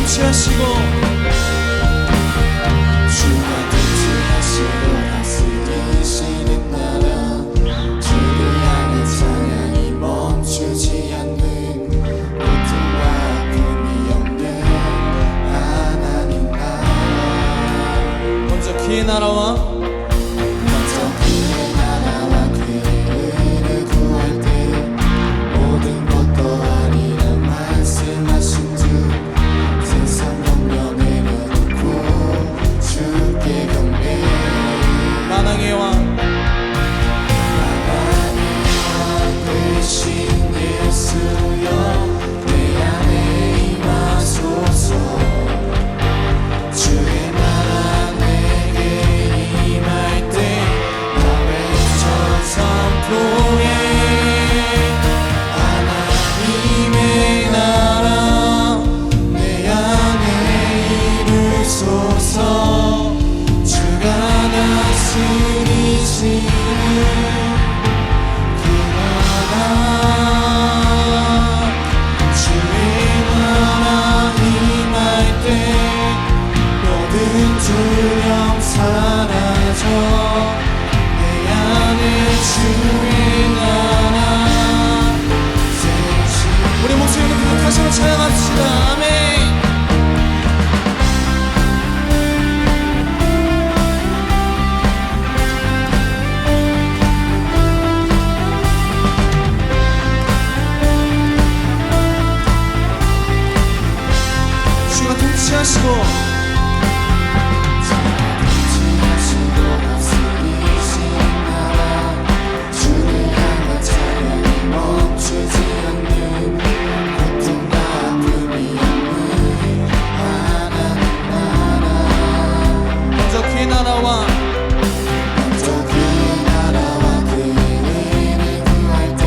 통치하시고 주가 통치하시고 다스리시는 나라 주를 향한 찬양이 멈추지 않는 고통과 아픔이 없는 하나님 나라 먼저 그의 나라와 먼저 그의 나라와 그의 의를 구할 때 모든 것도 아니라 말씀하신 주 세상 염려 내려놓고 주께 경배 만왕의 왕 만왕의 왕 되신 예수여 내 안에 임하소서 주의 나라 내게 임할 때 나 외쳐 선포해 하나님의 나라 내 안에 이루소서 주가 다스리시는 그 나라 주의 나라 임할 때 모든 두려움 사라져 내 안에 주의 나라 세우시 우리 목소리 높이고 다시 한번 찬양합시다. 아멘. 주가 통치하시고 통치하시고 다스리시는 나라 주를 향한 찬양이 멈추지 않는 고통과 아픔이 없는 하나님 나라 먼저 그의 나라와 먼저 그의 나라와 그의 의를 구할 때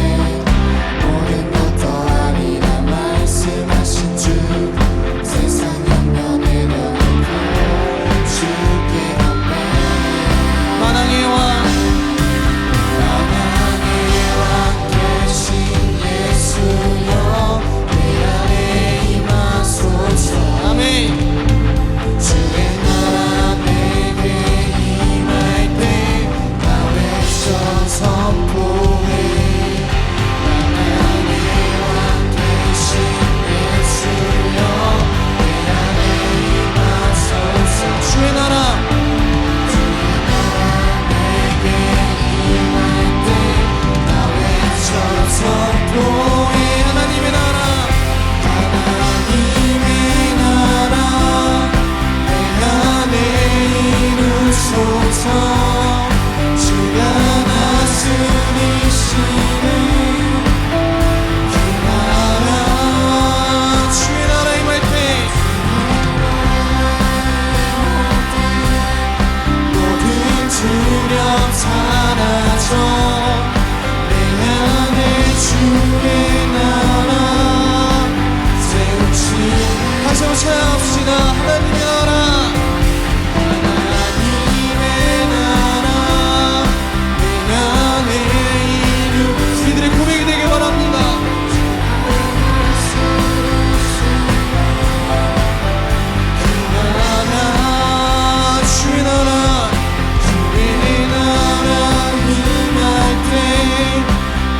모든 것도 아니라 말씀하신 주 세상 염려 내려놓고 주께 경배 만왕의 왕 만왕의 왕 되신 예수여 내 안에 임하소서 아멘. 주의 나라 내게 임할 때 나 외쳐 선포해 만왕의 왕 되신 예수여 내 안에 임하소서 주의 나라 내게 임할 때 나 외쳐 선포해 하나님의 나라 하나님의 나라 내 안에 이루소서 주가 다스리시는 그 나라 주의 나라 임할 때 모든 두려움 사라져 내 안에 주의 나라 세우치 다시 한번 찬양합시다. 하나님의 나라 하나님의 나라 내 안에 우리들의 고백이 되길 바랍니다. 나라 주의 나라 주의 나라 임할 때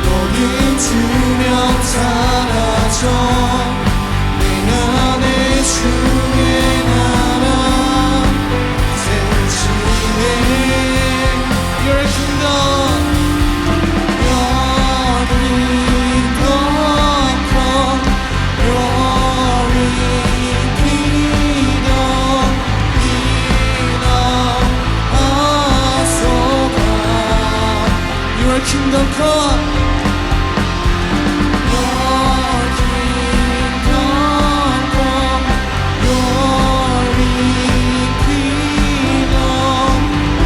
모든 두려움 사라져 내 안에 주의 나라 세우치네 Your kingdom Your kingdom come Your kingdom in us, O God Your kingdom come Your kingdom come Your kingdom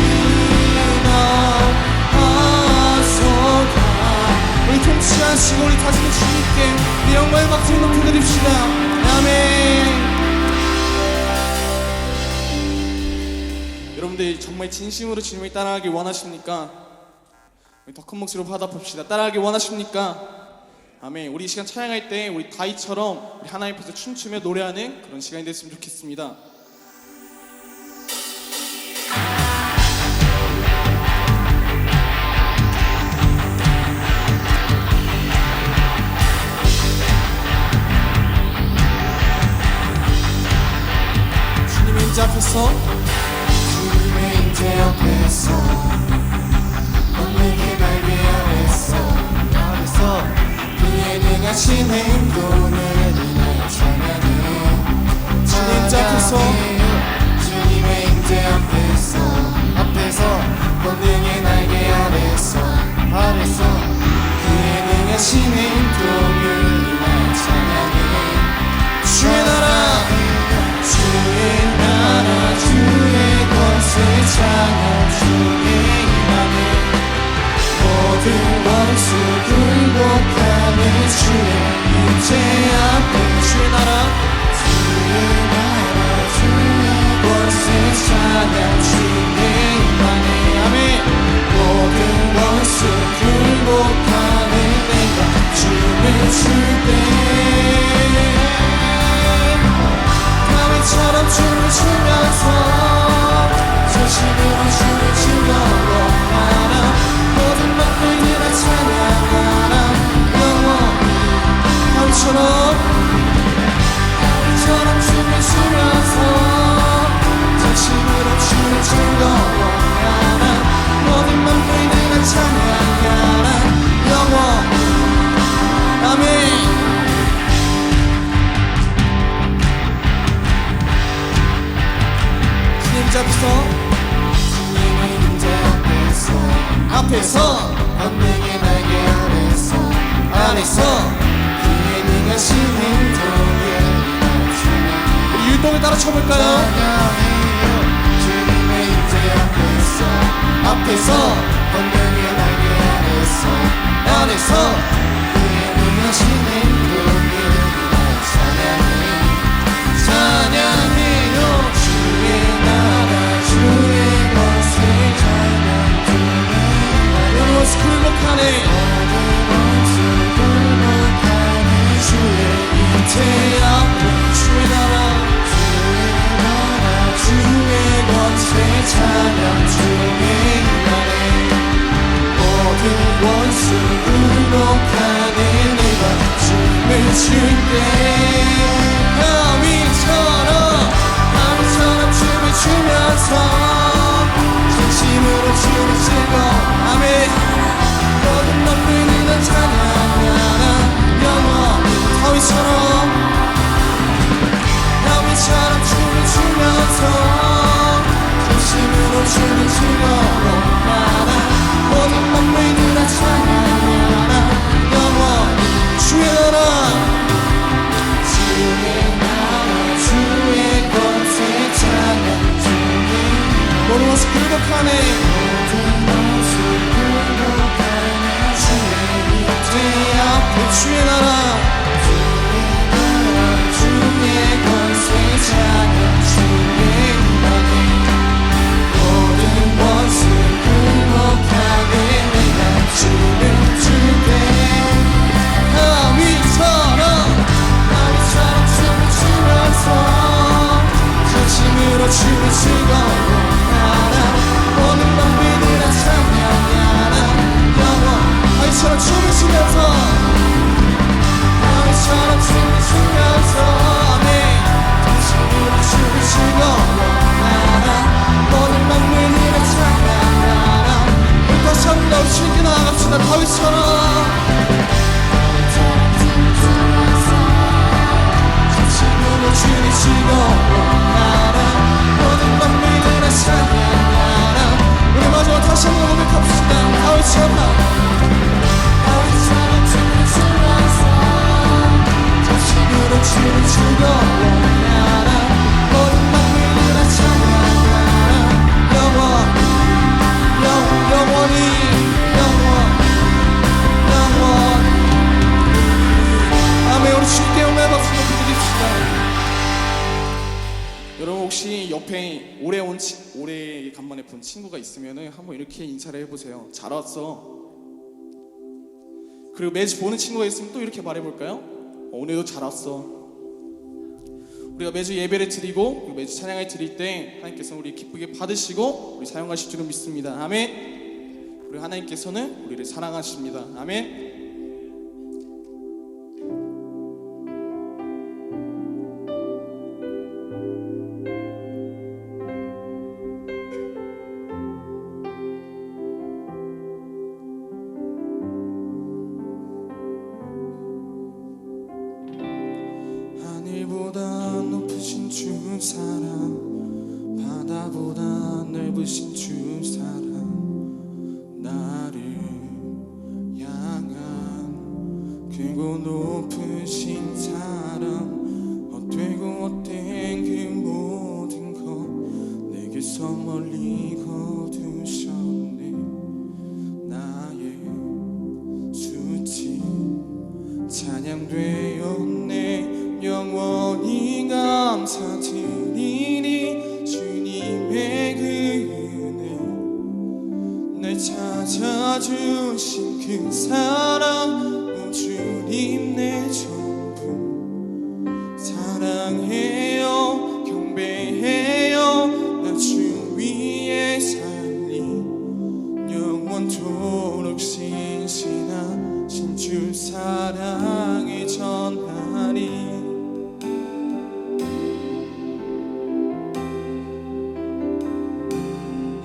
in us, O God 우리 통치하시고 우리 다스린 주님께 우리 영광의 박수를 높여드립시다. 아멘. 여러분들 정말 진심으로 주님을 따라가길 원하십니까? 더 큰 목소리로 화답합시다. 따라가길 원하십니까? 아멘. 우리 이 시간 찬양할 때 우리 다윗처럼 우리 하나님 앞에서 춤추며 노래하는 그런 시간이 됐으면 좋겠습니다. 주님의 임재 앞에서 주님의 임재 앞에서 권능의 날개 아래서 그의 능하신 행동을 인하여 찬양해 주님 임재 앞에서 주님의 임재 앞에서 권능의 날개 아래서 그의 능하신 행동을 인하여 찬양해 주의 나라 주의 권세 찬양 주의 임하네 모든 원수 굴복하는 주의 임재 앞에 주의 나라 주의 권세 찬양 주의 임하네 아멘. 모든 원수 굴복하는 내가 춤을 출때 다윗처럼 춤을 추면서 전심으로 주를 즐거워하라 모든 것들이라 찬양하라 영원히 다윗처럼 춤을 추면서 전심으로 주를 즐거워하라 모든 것들이라 찬양하라 영원히 아멘. 주님 임재 주님의 임재 앞에서 권능의 날개 아래서 그의 능하신 행동에 우리 율동을 따라 쳐볼까요? 찬양해요 주님의 임재 앞에서 권능의 날개 아래서 그의 능하신 행동에 찬양해요 주의 나라 주의 권세 찬양 모든 것을 굴복하네 주의 임재 앞에 주의 나라 주의 권세 찬양 주의 임하네 모든 원수 굴복하네 내가 춤을 출때 다윗처럼 춤을 추면서 진심으로 춤을 즐거워 아멘. 모든 넌 찬양하라 영원히 다윗처럼 춤을 추면서 진심으로 춤을 즐거워하라 모든 만물들아 찬양하라 영원히 주의 나라 주의 권세 찬양 주의 모든 것을 굴복하네 모든 것을 굴복하는 주의 임재 앞에 주의 나라 주의 권세 찬양 주의 임하네 모든 원수 굴복하네 내가 춤을 출때 다윗처럼 춤을 추면서 전심으로 춤을 즐거워하라 모든 만물들아 찬양하라 영원 다윗처럼 춤을 추면서 다윗처럼 춤을 추면서 아멘 전심으로 춤을 즐거워하라 모든 만물들아 찬양하라 우리 다시 한번 더 주님께 나아갑시다. 다윗처럼 전심으로 주를 즐거워하라 모든 만물들아 찬양하라 우리 마지막 다시 한번 고백합시다. 다윗처럼 춤을 추면서 전심으로 주를 즐거워하라 모든 만물들아 찬양하라 영원히 아멘. 우리 주님께 영광의 박수 높이 드립시다. 여러분 혹시 옆에 올해 간만에 본 친구가 있으면은 한번 이렇게 인사를 해보세요. 잘 왔어. 그리고 매주 보는 친구가 있으면 또 이렇게 말해볼까요? 오늘도 잘 왔어. 우리가 매주 예배를 드리고 그리고 매주 찬양을 드릴 때 하나님께서 우리 기쁘게 받으시고 우리 사용하실 줄을 믿습니다. 아멘. 우리 하나님께서는 우리를 사랑하십니다. 아멘. 하늘보다 높으신 주 사랑, 바다보다 넓으신 주 사랑, 나를 향한 크고 높으신 사랑, 헛되고 헛된 그 모든 것 내게서 멀리 거두셨네. 나의 수치 찬양되었네. 영원히 감사드리니 주님의 그 은혜, 날 찾아주신 그 사랑, 오 주님 내 전부 사랑해요 경배해요. 나 주 위에 살리 영원토록 신실하신 주 사랑을 전하리.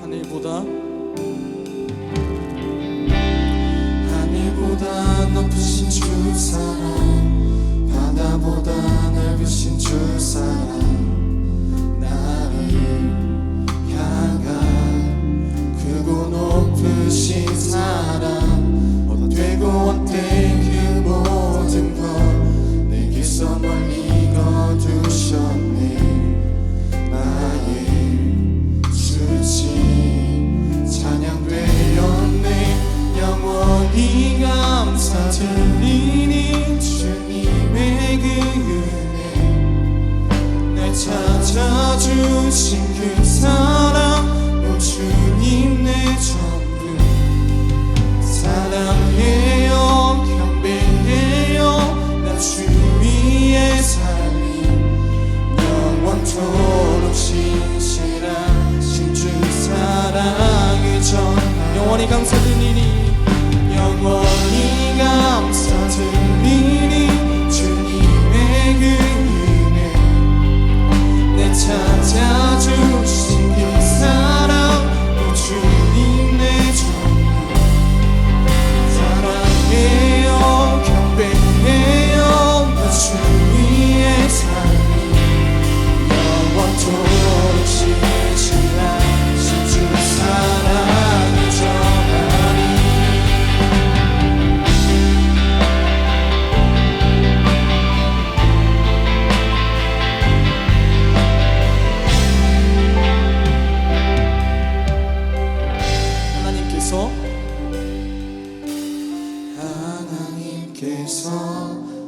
하늘보다 높으신 주 사랑, 바다보다 넓으신 주 사랑, 나를 향한 크고 높으신 사랑, 헛되고 헛된 그 모든 것 내게서 멀리 거두셨네. 나의 수치 찬양되었네. 영원히 감사드리니 주님의 그 은혜, 날 찾아주신 그 사랑, 오 주님 내 전부 사랑해요 경배해요. 나 주 위에 살리 영원토록 신실하신 주 사랑을 전하. 영원히 감사드리니 영원히 감사드리니 주님의 그 은혜, 내 찾아주신 그 사랑, 오 주님 내 전부 사랑해요 경배해요. 나 주 위에 살리 영원토록 신실하신 주 사랑을 전하리. 하나님께서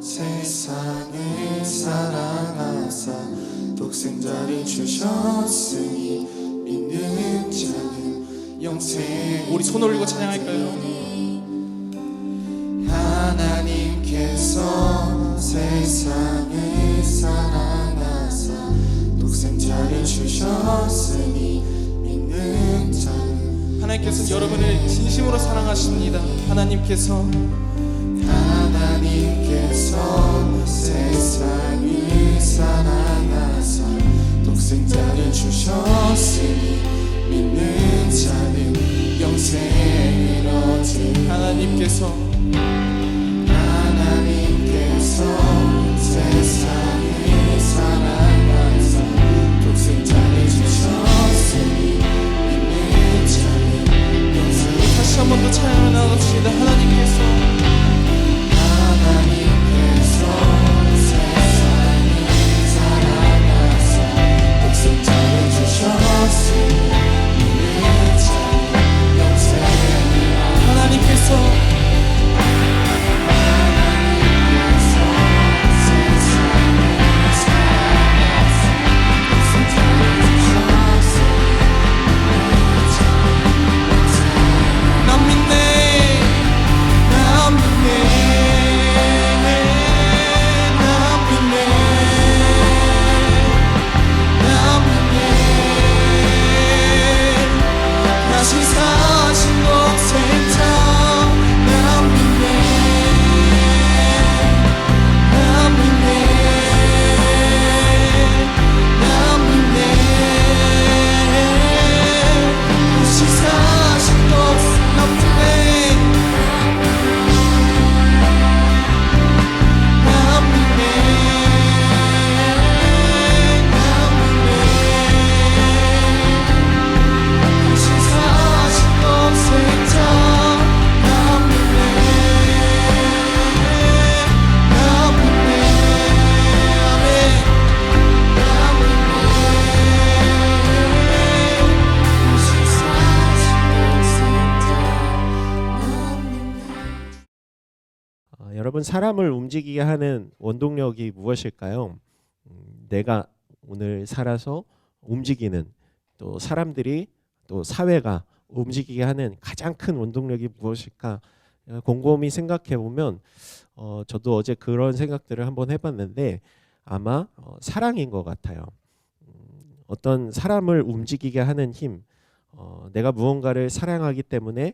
세상을 사랑하사 독생자를 주셨으니 믿는 자는 영생. 우리 손 올리고 찬양할까요? 하나님께서 세상을 사랑하사 독생자를 주셨으니 믿는 자는. 하나님께서는 여러분을 진심으로 사랑하십니다. 하나님께서 세상을 사랑하사 독생자를 주셨으니 믿는 자는 영생을 얻으리. 하나님께서 세상을 사랑하사 독생자를 주셨으니 믿는 자는 영생을. 다시 한 번 더 찬양을 나갑시다. 하나님께서 세상을 사랑하사 독생자를 주셨으니 믿는 자는 영생을. 하나님께서 여러분 사람을 움직이게 하는 원동력이 무엇일까요? 내가 오늘 살아서 움직이는 또 사람들이 또 사회가 움직이게 하는 가장 큰 원동력이 무엇일까? 곰곰이 생각해 보면 저도 어제 그런 생각들을 한번 해봤는데 아마 사랑인 것 같아요. 어떤 사람을 움직이게 하는 힘, 내가 무언가를 사랑하기 때문에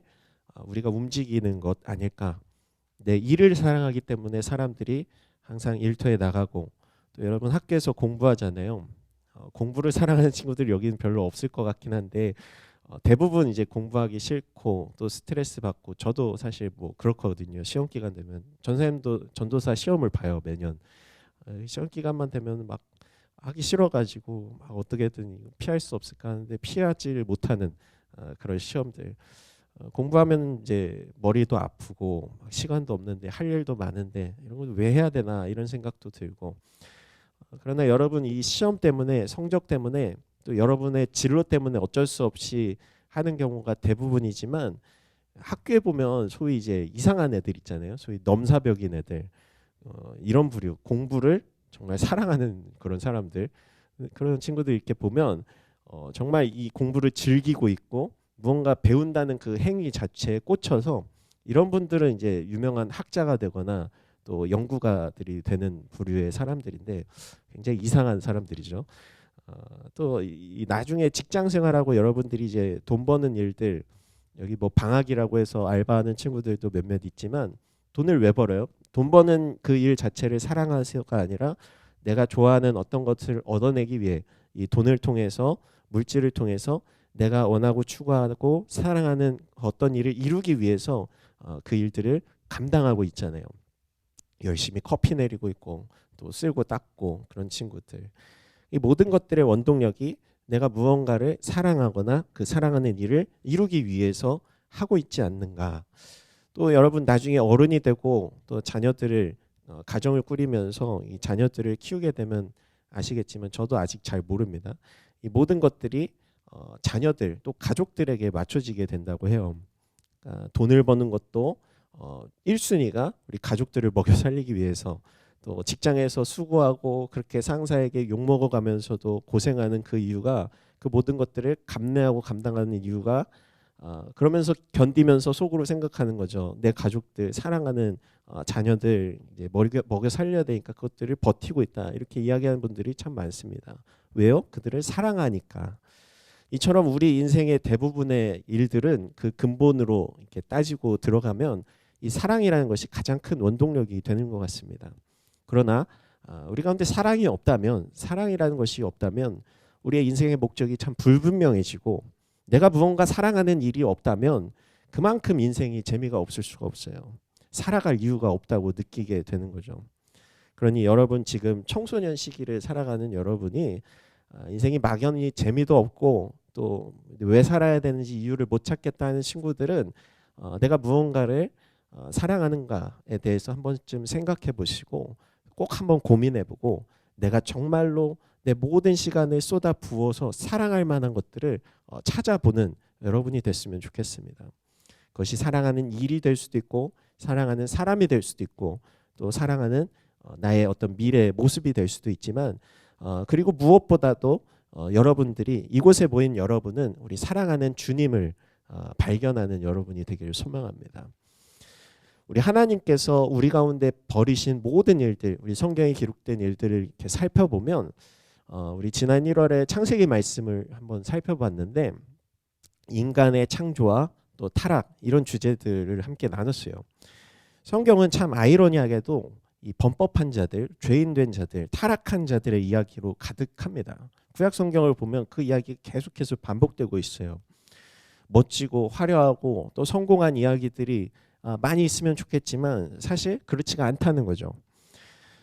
우리가 움직이는 것 아닐까. 내 일을 사랑하기 때문에 사람들이 항상 일터에 나가고 또 여러분 학교에서 공부하잖아요. 공부를 사랑하는 친구들 여기는 별로 없을 것 같긴 한데 대부분 이제 공부하기 싫고 또 스트레스 받고 저도 사실 뭐 그렇거든요. 시험 기간 되면 전생님도 전도사 시험을 봐요 매년. 시험 기간만 되면 막 하기 싫어가지고 막 어떻게든 피할 수 없을까 하는데 피하지를 못하는 그런 시험들. 공부하면 이제 머리도 아프고 시간도 없는데 할 일도 많은데 이런 걸 왜 해야 되나 이런 생각도 들고 그러나 여러분 이 시험 때문에 성적 때문에 또 여러분의 진로 때문에 어쩔 수 없이 하는 경우가 대부분이지만 학교에 보면 소위 이제 이상한 애들 있잖아요. 소위 넘사벽인 애들 이런 부류 공부를 정말 사랑하는 그런 사람들 그런 친구들 이렇게 보면 정말 이 공부를 즐기고 있고 무언가 배운다는 그 행위 자체에 꽂혀서 이런 분들은 이제 유명한 학자가 되거나 또 연구가들이 되는 부류의 사람들인데 굉장히 이상한 사람들이죠. 또 이 나중에 직장 생활하고 여러분들이 이제 돈 버는 일들 여기 뭐 방학이라고 해서 알바하는 친구들도 몇몇 있지만 돈을 왜 벌어요? 돈 버는 그 일 자체를 사랑하세요가 아니라 내가 좋아하는 어떤 것을 얻어내기 위해 이 돈을 통해서 물질을 통해서 내가 원하고 추구하고 사랑하는 어떤 일을 이루기 위해서 그 일들을 감당하고 있잖아요. 열심히 커피 내리고 있고 또 쓸고 닦고 그런 친구들. 이 모든 것들의 원동력이 내가 무언가를 사랑하거나 그 사랑하는 일을 이루기 위해서 하고 있지 않는가. 또 여러분 나중에 어른이 되고 또 자녀들을 가정을 꾸리면서 이 자녀들을 키우게 되면 아시겠지만 저도 아직 잘 모릅니다. 이 모든 것들이 자녀들 또 가족들에게 맞춰지게 된다고 해요. 그러니까 돈을 버는 것도 1순위가 우리 가족들을 먹여 살리기 위해서 또 직장에서 수고하고 그렇게 상사에게 욕먹어가면서도 고생하는 그 이유가 그 모든 것들을 감내하고 감당하는 이유가 그러면서 견디면서 속으로 생각하는 거죠. 내 가족들 사랑하는 자녀들 이제 먹여 살려야 되니까 그것들을 버티고 있다 이렇게 이야기하는 분들이 참 많습니다. 왜요? 그들을 사랑하니까. 이처럼 우리 인생의 대부분의 일들은 그 근본으로 이렇게 따지고 들어가면 이 사랑이라는 것이 가장 큰 원동력이 되는 것 같습니다. 그러나 우리 가운데 사랑이 없다면 사랑이라는 것이 없다면 우리의 인생의 목적이 참 불분명해지고 내가 무언가 사랑하는 일이 없다면 그만큼 인생이 재미가 없을 수가 없어요. 살아갈 이유가 없다고 느끼게 되는 거죠. 그러니 여러분 지금 청소년 시기를 살아가는 여러분이 인생이 막연히 재미도 없고 또 왜 살아야 되는지 이유를 못 찾겠다는 친구들은 내가 무언가를 사랑하는가에 대해서 한 번쯤 생각해 보시고 꼭 한번 고민해 보고 내가 정말로 내 모든 시간을 쏟아 부어서 사랑할 만한 것들을 찾아보는 여러분이 됐으면 좋겠습니다. 그것이 사랑하는 일이 될 수도 있고 사랑하는 사람이 될 수도 있고 또 사랑하는 나의 어떤 미래의 모습이 될 수도 있지만 그리고 무엇보다도 여러분들이 이곳에 모인 여러분은 우리 사랑하는 주님을 발견하는 여러분이 되기를 소망합니다. 우리 하나님께서 우리 가운데 벌이신 모든 일들, 우리 성경에 기록된 일들을 이렇게 살펴보면 우리 지난 1월에 창세기 말씀을 한번 살펴봤는데 인간의 창조와 또 타락 이런 주제들을 함께 나눴어요. 성경은 참 아이러니하게도 이 범법한 자들, 죄인된 자들, 타락한 자들의 이야기로 가득합니다. 구약 성경을 보면 그 이야기 계속해서 반복되고 있어요. 멋지고 화려하고 또 성공한 이야기들이 많이 있으면 좋겠지만 사실 그렇지가 않다는 거죠.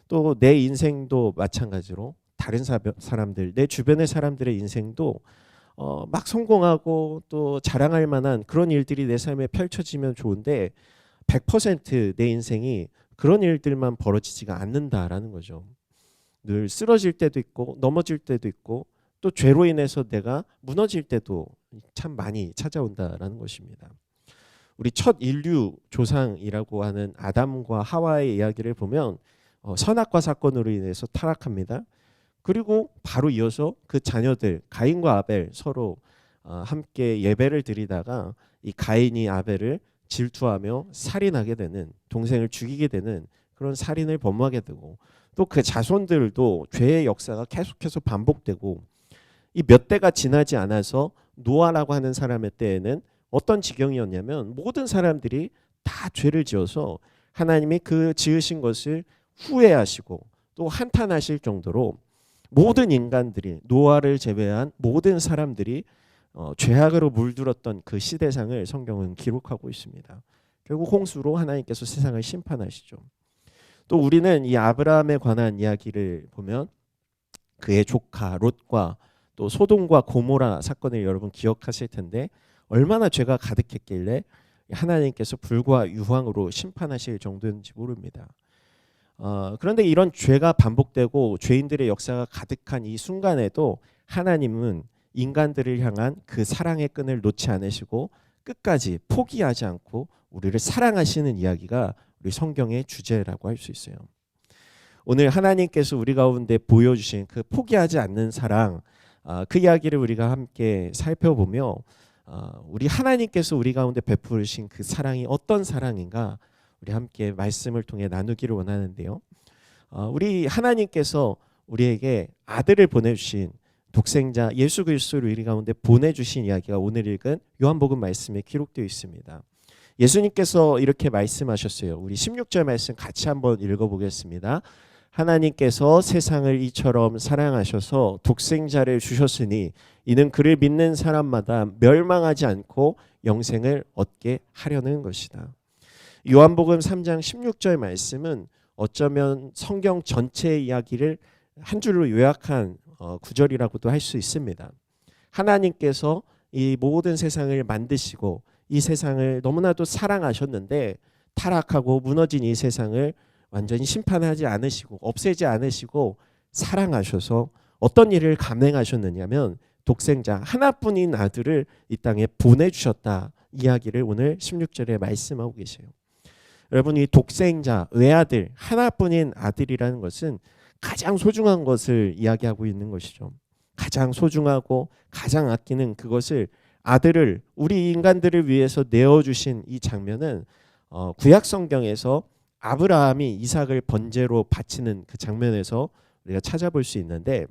또 내 인생도 마찬가지로 다른 사람들, 내 주변의 사람들의 인생도 막 성공하고 또 자랑할 만한 그런 일들이 내 삶에 펼쳐지면 좋은데 100%내 인생이 그런 일들만 벌어지지가 않는다라는 거죠. 늘 쓰러질 때도 있고 넘어질 때도 있고 또 죄로 인해서 내가 무너질 때도 참 많이 찾아온다라는 것입니다. 우리 첫 인류 조상이라고 하는 아담과 하와의 이야기를 보면 선악과 사건으로 인해서 타락합니다. 그리고 바로 이어서 그 자녀들 가인과 아벨 서로 함께 예배를 드리다가 이 가인이 아벨을 질투하며 살인하게 되는, 동생을 죽이게 되는 그런 살인을 범하게 되고, 또 그 자손들도 죄의 역사가 계속해서 반복되고, 이 몇 대가 지나지 않아서 노아라고 하는 사람의 때에는 어떤 지경이었냐면 모든 사람들이 다 죄를 지어서 하나님이 그 지으신 것을 후회하시고 또 한탄하실 정도로 모든 인간들이, 노아를 제외한 모든 사람들이 죄악으로 물들었던 그 시대상을 성경은 기록하고 있습니다. 결국 홍수로 하나님께서 세상을 심판하시죠. 또 우리는 이 아브라함에 관한 이야기를 보면 그의 조카 롯과 또 소돔과 고모라 사건을 여러분 기억하실 텐데, 얼마나 죄가 가득했길래 하나님께서 불과 유황으로 심판하실 정도인지 모릅니다. 그런데 이런 죄가 반복되고 죄인들의 역사가 가득한 이 순간에도 하나님은 인간들을 향한 그 사랑의 끈을 놓지 않으시고 끝까지 포기하지 않고 우리를 사랑하시는 이야기가 우리 성경의 주제라고 할 수 있어요. 오늘 하나님께서 우리 가운데 보여주신 그 포기하지 않는 사랑, 그 이야기를 우리가 함께 살펴보며 우리 하나님께서 우리 가운데 베푸신 그 사랑이 어떤 사랑인가 우리 함께 말씀을 통해 나누기를 원하는데요. 우리 하나님께서 우리에게 아들을 보내주신 독생자 예수 그리스도를 우리 가운데 보내주신 이야기가 오늘 읽은 요한복음 말씀에 기록되어 있습니다. 예수님께서 이렇게 말씀하셨어요. 우리 16절 말씀 같이 한번 읽어보겠습니다. 하나님께서 세상을 이처럼 사랑하셔서 독생자를 주셨으니 이는 그를 믿는 사람마다 멸망하지 않고 영생을 얻게 하려는 것이다. 요한복음 3장 16절 말씀은 어쩌면 성경 전체의 이야기를 한 줄로 요약한 구절이라고도 할 수 있습니다. 하나님께서 이 모든 세상을 만드시고 이 세상을 너무나도 사랑하셨는데 타락하고 무너진 이 세상을 완전히 심판하지 않으시고 없애지 않으시고 사랑하셔서 어떤 일을 감행하셨느냐면 독생자 하나뿐인 아들을 이 땅에 보내주셨다, 이야기를 오늘 16절에 말씀하고 계세요. 여러분, 이 독생자 외아들 하나뿐인 아들이라는 것은 가장 소중한 것을 이야기하고 있는 것이죠. 가장 소중하고 가장 아끼는 그것을, 아들을 우리 인간들을 위해서 내어주신 이 장면은 구약 성경에서 아브라함이 이삭을 번제로 바치는 그 장면에서 우리가 찾아볼 수 있는데,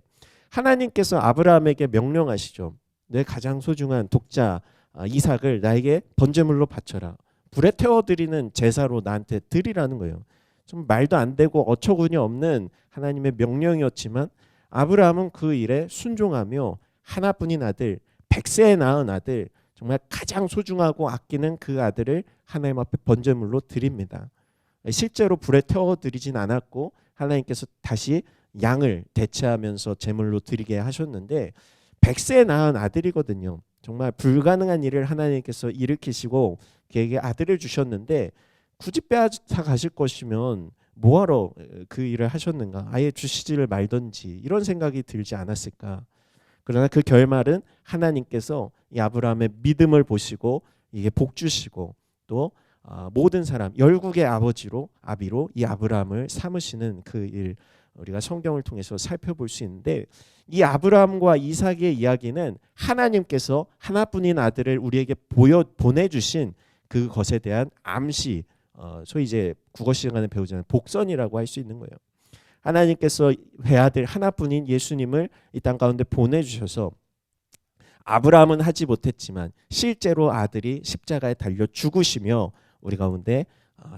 하나님께서 아브라함에게 명령하시죠. 내 가장 소중한 독자 이삭을 나에게 번제물로 바쳐라. 불에 태워드리는 제사로 나한테 드리라는 거예요. 좀 말도 안 되고 어처구니 없는 하나님의 명령이었지만 아브라함은 그 일에 순종하며 하나뿐인 아들, 100세에 낳은 아들, 정말 가장 소중하고 아끼는 그 아들을 하나님 앞에 번제물로 드립니다. 실제로 불에 태워드리진 않았고 하나님께서 다시 양을 대체하면서 제물로 드리게 하셨는데 100세에 낳은 아들이거든요. 정말 불가능한 일을 하나님께서 일으키시고 그에게 아들을 주셨는데 굳이 빼앗아 가실 것이면 뭐하러 그 일을 하셨는가, 아예 주시지를 말던지 이런 생각이 들지 않았을까. 그러나 그 결말은 하나님께서 이 아브라함의 믿음을 보시고 이게 복 주시고 또 모든 사람 열국의 아비로 이 아브라함을 삼으시는 그 일, 우리가 성경을 통해서 살펴볼 수 있는데, 이 아브라함과 이삭의 이야기는 하나님께서 하나뿐인 아들을 우리에게 보내주신 그것에 대한 암시, 소위 이제 국어 시간에 배우잖아요. 복선이라고 할 수 있는 거예요. 하나님께서 외아들 하나뿐인 예수님을 이 땅 가운데 보내주셔서 아브라함은 하지 못했지만 실제로 아들이 십자가에 달려 죽으시며 우리 가운데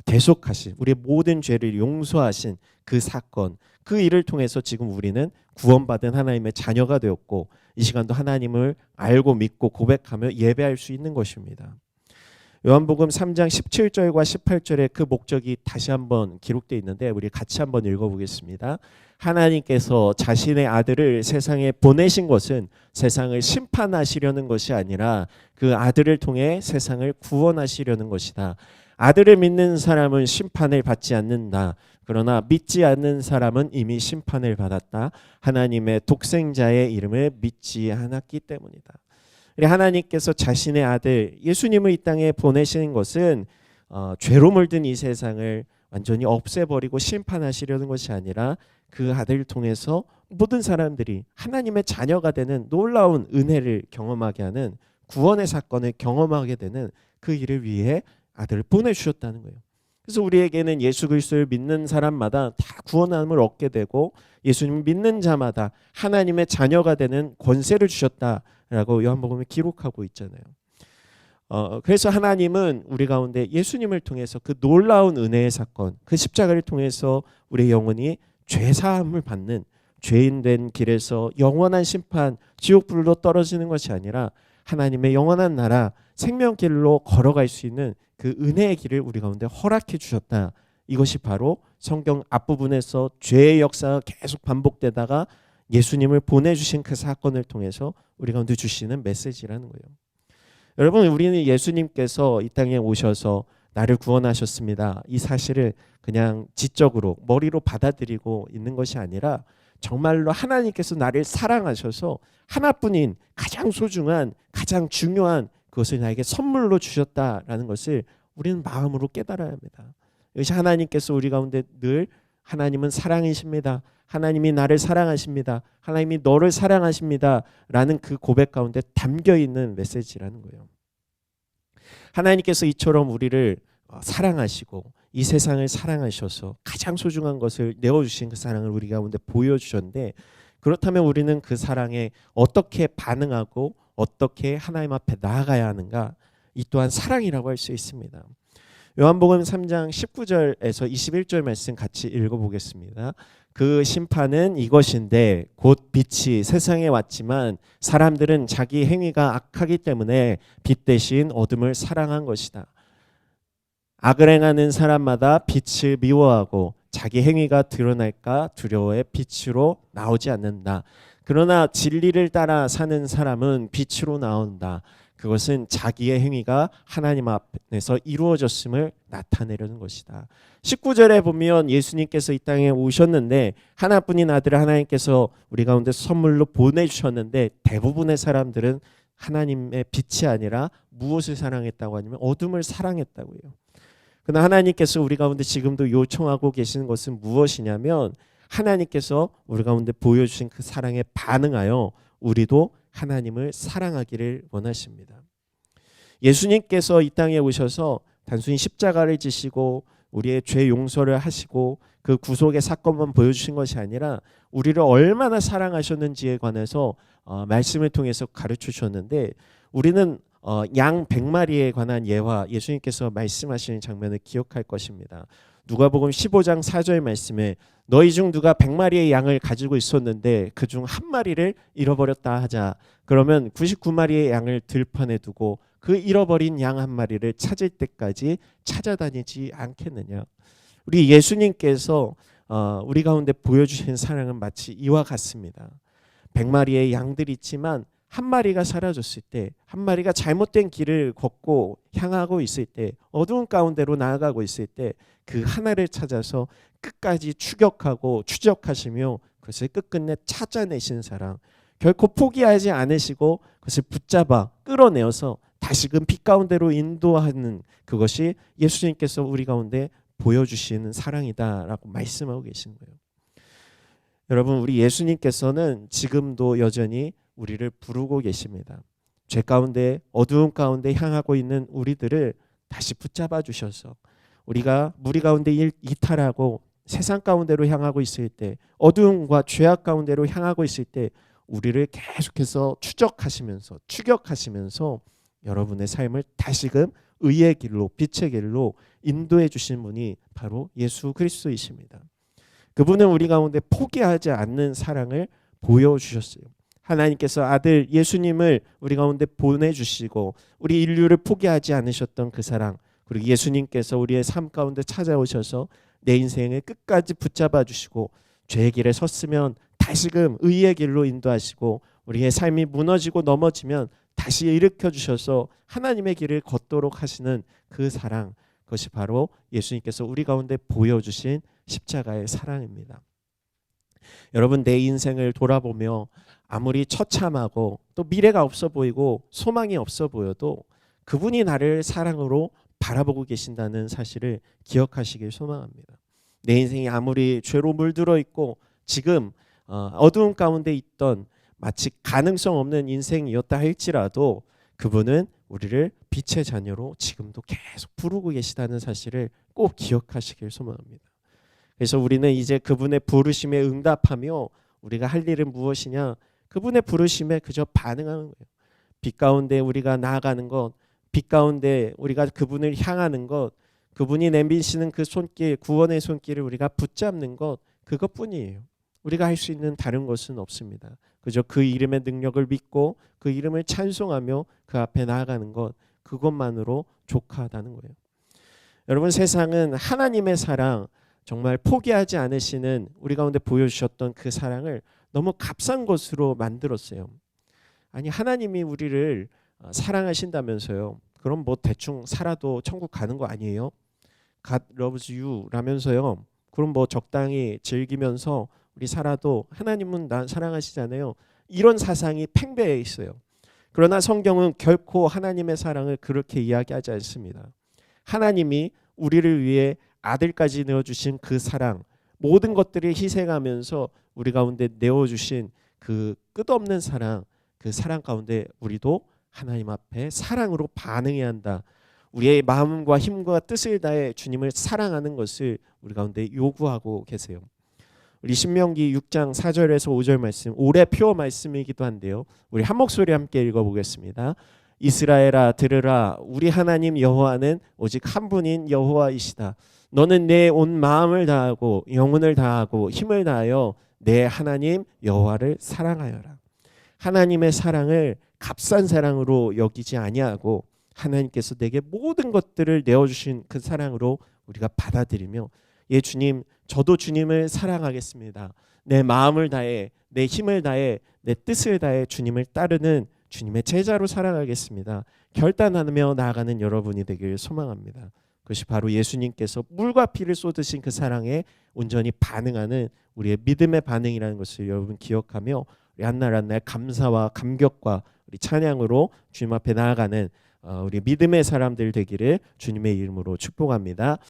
대속하신, 우리의 모든 죄를 용서하신 그 사건, 그 일을 통해서 지금 우리는 구원받은 하나님의 자녀가 되었고 이 시간도 하나님을 알고 믿고 고백하며 예배할 수 있는 것입니다. 요한복음 3장 17절과 18절에 그 목적이 다시 한번 기록되어 있는데 우리 같이 한번 읽어보겠습니다. 하나님께서 자신의 아들을 세상에 보내신 것은 세상을 심판하시려는 것이 아니라 그 아들을 통해 세상을 구원하시려는 것이다. 아들을 믿는 사람은 심판을 받지 않는다. 그러나 믿지 않는 사람은 이미 심판을 받았다. 하나님의 독생자의 이름을 믿지 않았기 때문이다. 하나님께서 자신의 아들 예수님을 이 땅에 보내시는 것은 죄로 물든 이 세상을 완전히 없애버리고 심판하시려는 것이 아니라 그 아들을 통해서 모든 사람들이 하나님의 자녀가 되는 놀라운 은혜를 경험하게 하는 구원의 사건을 경험하게 되는 그 일을 위해 아들을 보내주셨다는 거예요. 그래서 우리에게는 예수 그리스도를 믿는 사람마다 다 구원함을 얻게 되고 예수님을 믿는 자마다 하나님의 자녀가 되는 권세를 주셨다라고 요한복음에 기록하고 있잖아요. 그래서 하나님은 우리 가운데 예수님을 통해서 그 놀라운 은혜의 사건, 그 십자가를 통해서 우리의 영혼이 죄 사함을 받는 죄인 된 길에서 영원한 심판, 지옥불로 떨어지는 것이 아니라 하나님의 영원한 나라, 생명길로 걸어갈 수 있는 그 은혜의 길을 우리 가운데 허락해 주셨다. 이것이 바로 성경 앞부분에서 죄의 역사가 계속 반복되다가 예수님을 보내주신 그 사건을 통해서 우리 가운데 주시는 메시지라는 거예요. 여러분, 우리는 예수님께서 이 땅에 오셔서 나를 구원하셨습니다. 이 사실을 그냥 지적으로 머리로 받아들이고 있는 것이 아니라 정말로 하나님께서 나를 사랑하셔서 하나뿐인 가장 소중한 가장 중요한 그것을 나에게 선물로 주셨다라는 것을 우리는 마음으로 깨달아야 합니다. 이것이 하나님께서 우리 가운데 늘 하나님은 사랑이십니다. 하나님이 나를 사랑하십니다. 하나님이 너를 사랑하십니다. 라는 그 고백 가운데 담겨있는 메시지라는 거예요. 하나님께서 이처럼 우리를 사랑하시고 이 세상을 사랑하셔서 가장 소중한 것을 내어주신 그 사랑을 우리 가운데 보여주셨는데, 그렇다면 우리는 그 사랑에 어떻게 반응하고 어떻게 하나님 앞에 나아가야 하는가? 이 또한 사랑이라고 할 수 있습니다. 요한복음 3장 19절에서 21절 말씀 같이 읽어보겠습니다. 그 심판은 이것인데 곧 빛이 세상에 왔지만 사람들은 자기 행위가 악하기 때문에 빛 대신 어둠을 사랑한 것이다. 악을 행하는 사람마다 빛을 미워하고 자기 행위가 드러날까 두려워해 빛으로 나오지 않는다. 그러나 진리를 따라 사는 사람은 빛으로 나온다. 그것은 자기의 행위가 하나님 앞에서 이루어졌음을 나타내려는 것이다. 19절에 보면 예수님께서 이 땅에 오셨는데 하나뿐인 아들을 하나님께서 우리 가운데 선물로 보내주셨는데 대부분의 사람들은 하나님의 빛이 아니라 무엇을 사랑했다고 하냐면 어둠을 사랑했다고 해요. 그러나 하나님께서 우리 가운데 지금도 요청하고 계시는 것은 무엇이냐면 하나님께서 우리 가운데 보여주신 그 사랑에 반응하여 우리도 하나님을 사랑하기를 원하십니다. 예수님께서 이 땅에 오셔서 단순히 십자가를 지시고 우리의 죄 용서를 하시고 그 구속의 사건만 보여주신 것이 아니라 우리를 얼마나 사랑하셨는지에 관해서 말씀을 통해서 가르쳐 주셨는데, 우리는 양 100마리에 관한 예화 예수님께서 말씀하시는 장면을 기억할 것입니다. 누가복음 15장 4절 말씀에 너희 중 누가 100마리의 양을 가지고 있었는데 그중 한 마리를 잃어버렸다 하자. 그러면 99마리의 양을 들판에 두고 그 잃어버린 양 한 마리를 찾을 때까지 찾아다니지 않겠느냐. 우리 예수님께서 우리 가운데 보여주신 사랑은 마치 이와 같습니다. 100마리의 양들이 있지만 한 마리가 사라졌을 때, 한 마리가 잘못된 길을 걷고 향하고 있을 때, 어두운 가운데로 나아가고 있을 때 그 하나를 찾아서 끝까지 추격하고 추적하시며 그것을 끝끝내 찾아내신 사랑, 결코 포기하지 않으시고 그것을 붙잡아 끌어내어서 다시금 빛 가운데로 인도하는 그것이 예수님께서 우리 가운데 보여주시는 사랑이다라고 말씀하고 계신 거예요. 여러분, 우리 예수님께서는 지금도 여전히 우리를 부르고 계십니다. 죄 가운데 어두운 가운데 향하고 있는 우리들을 다시 붙잡아 주셔서 우리가 무리 가운데 이탈하고 세상 가운데로 향하고 있을 때, 어두움과 죄악 가운데로 향하고 있을 때 우리를 계속해서 추격하시면서 여러분의 삶을 다시금 의의 길로, 빛의 길로 인도해 주신 분이 바로 예수 그리스도이십니다. 그분은 우리 가운데 포기하지 않는 사랑을 보여주셨어요. 하나님께서 아들 예수님을 우리 가운데 보내주시고 우리 인류를 포기하지 않으셨던 그 사랑, 그리고 예수님께서 우리의 삶 가운데 찾아오셔서 내 인생을 끝까지 붙잡아 주시고 죄의 길에 섰으면 다시금 의의 길로 인도하시고 우리의 삶이 무너지고 넘어지면 다시 일으켜 주셔서 하나님의 길을 걷도록 하시는 그 사랑, 그것이 바로 예수님께서 우리 가운데 보여주신 십자가의 사랑입니다. 여러분 내 인생을 돌아보며 아무리 처참하고 또 미래가 없어 보이고 소망이 없어 보여도 그분이 나를 사랑으로 바라보고 계신다는 사실을 기억하시길 소망합니다. 내 인생이 아무리 죄로 물들어 있고 지금 어두운 가운데 있던 마치 가능성 없는 인생이었다 할지라도 그분은 우리를 빛의 자녀로 지금도 계속 부르고 계시다는 사실을 꼭 기억하시길 소망합니다. 그래서 우리는 이제 그분의 부르심에 응답하며 우리가 할 일은 무엇이냐? 그분의 부르심에 그저 반응하는 거예요. 빛 가운데 우리가 나아가는 것, 빛 가운데 우리가 그분을 향하는 것, 그분이 내미시는 그 손길, 구원의 손길을 우리가 붙잡는 것, 그것뿐이에요. 우리가 할 수 있는 다른 것은 없습니다. 그저 그 이름의 능력을 믿고 그 이름을 찬송하며 그 앞에 나아가는 것, 그것만으로 족하다는 거예요. 여러분, 세상은 하나님의 사랑, 정말 포기하지 않으시는 우리 가운데 보여주셨던 그 사랑을 너무 값싼 것으로 만들었어요. 아니, 하나님이 우리를 사랑하신다면서요. 그럼 뭐 대충 살아도 천국 가는 거 아니에요? God loves you 라면서요. 그럼 뭐 적당히 즐기면서 우리 살아도 하나님은 나 사랑하시잖아요. 이런 사상이 팽배해 있어요. 그러나 성경은 결코 하나님의 사랑을 그렇게 이야기하지 않습니다. 하나님이 우리를 위해 아들까지 내어주신 그 사랑, 모든 것들을 희생하면서 우리 가운데 내어주신 그 끝없는 사랑, 그 사랑 가운데 우리도 하나님 앞에 사랑으로 반응해야 한다. 우리의 마음과 힘과 뜻을 다해 주님을 사랑하는 것을 우리 가운데 요구하고 계세요. 우리 신명기 6장 4절에서 5절 말씀, 올해 표 말씀이기도 한데요. 우리 한 목소리 함께 읽어보겠습니다. 이스라엘아 들으라, 우리 하나님 여호와는 오직 한 분인 여호와이시다. 너는 내 온 마음을 다하고 영혼을 다하고 힘을 다하여 내 하나님 여호와를 사랑하여라. 하나님의 사랑을 값싼 사랑으로 여기지 아니하고 하나님께서 내게 모든 것들을 내어주신 그 사랑으로 우리가 받아들이며, 예 주님, 저도 주님을 사랑하겠습니다. 내 마음을 다해, 내 힘을 다해, 내 뜻을 다해 주님을 따르는 주님의 제자로 살아가겠습니다. 결단하며 나아가는 여러분이 되길 소망합니다. 그것이 바로 예수님께서 물과 피를 쏟으신 그 사랑에 온전히 반응하는 우리의 믿음의 반응이라는 것을 여러분 기억하며 우리 한날 한날 감사와 감격과 우리 찬양으로 주님 앞에 나아가는 우리 믿음의 사람들 되기를 주님의 이름으로 축복합니다.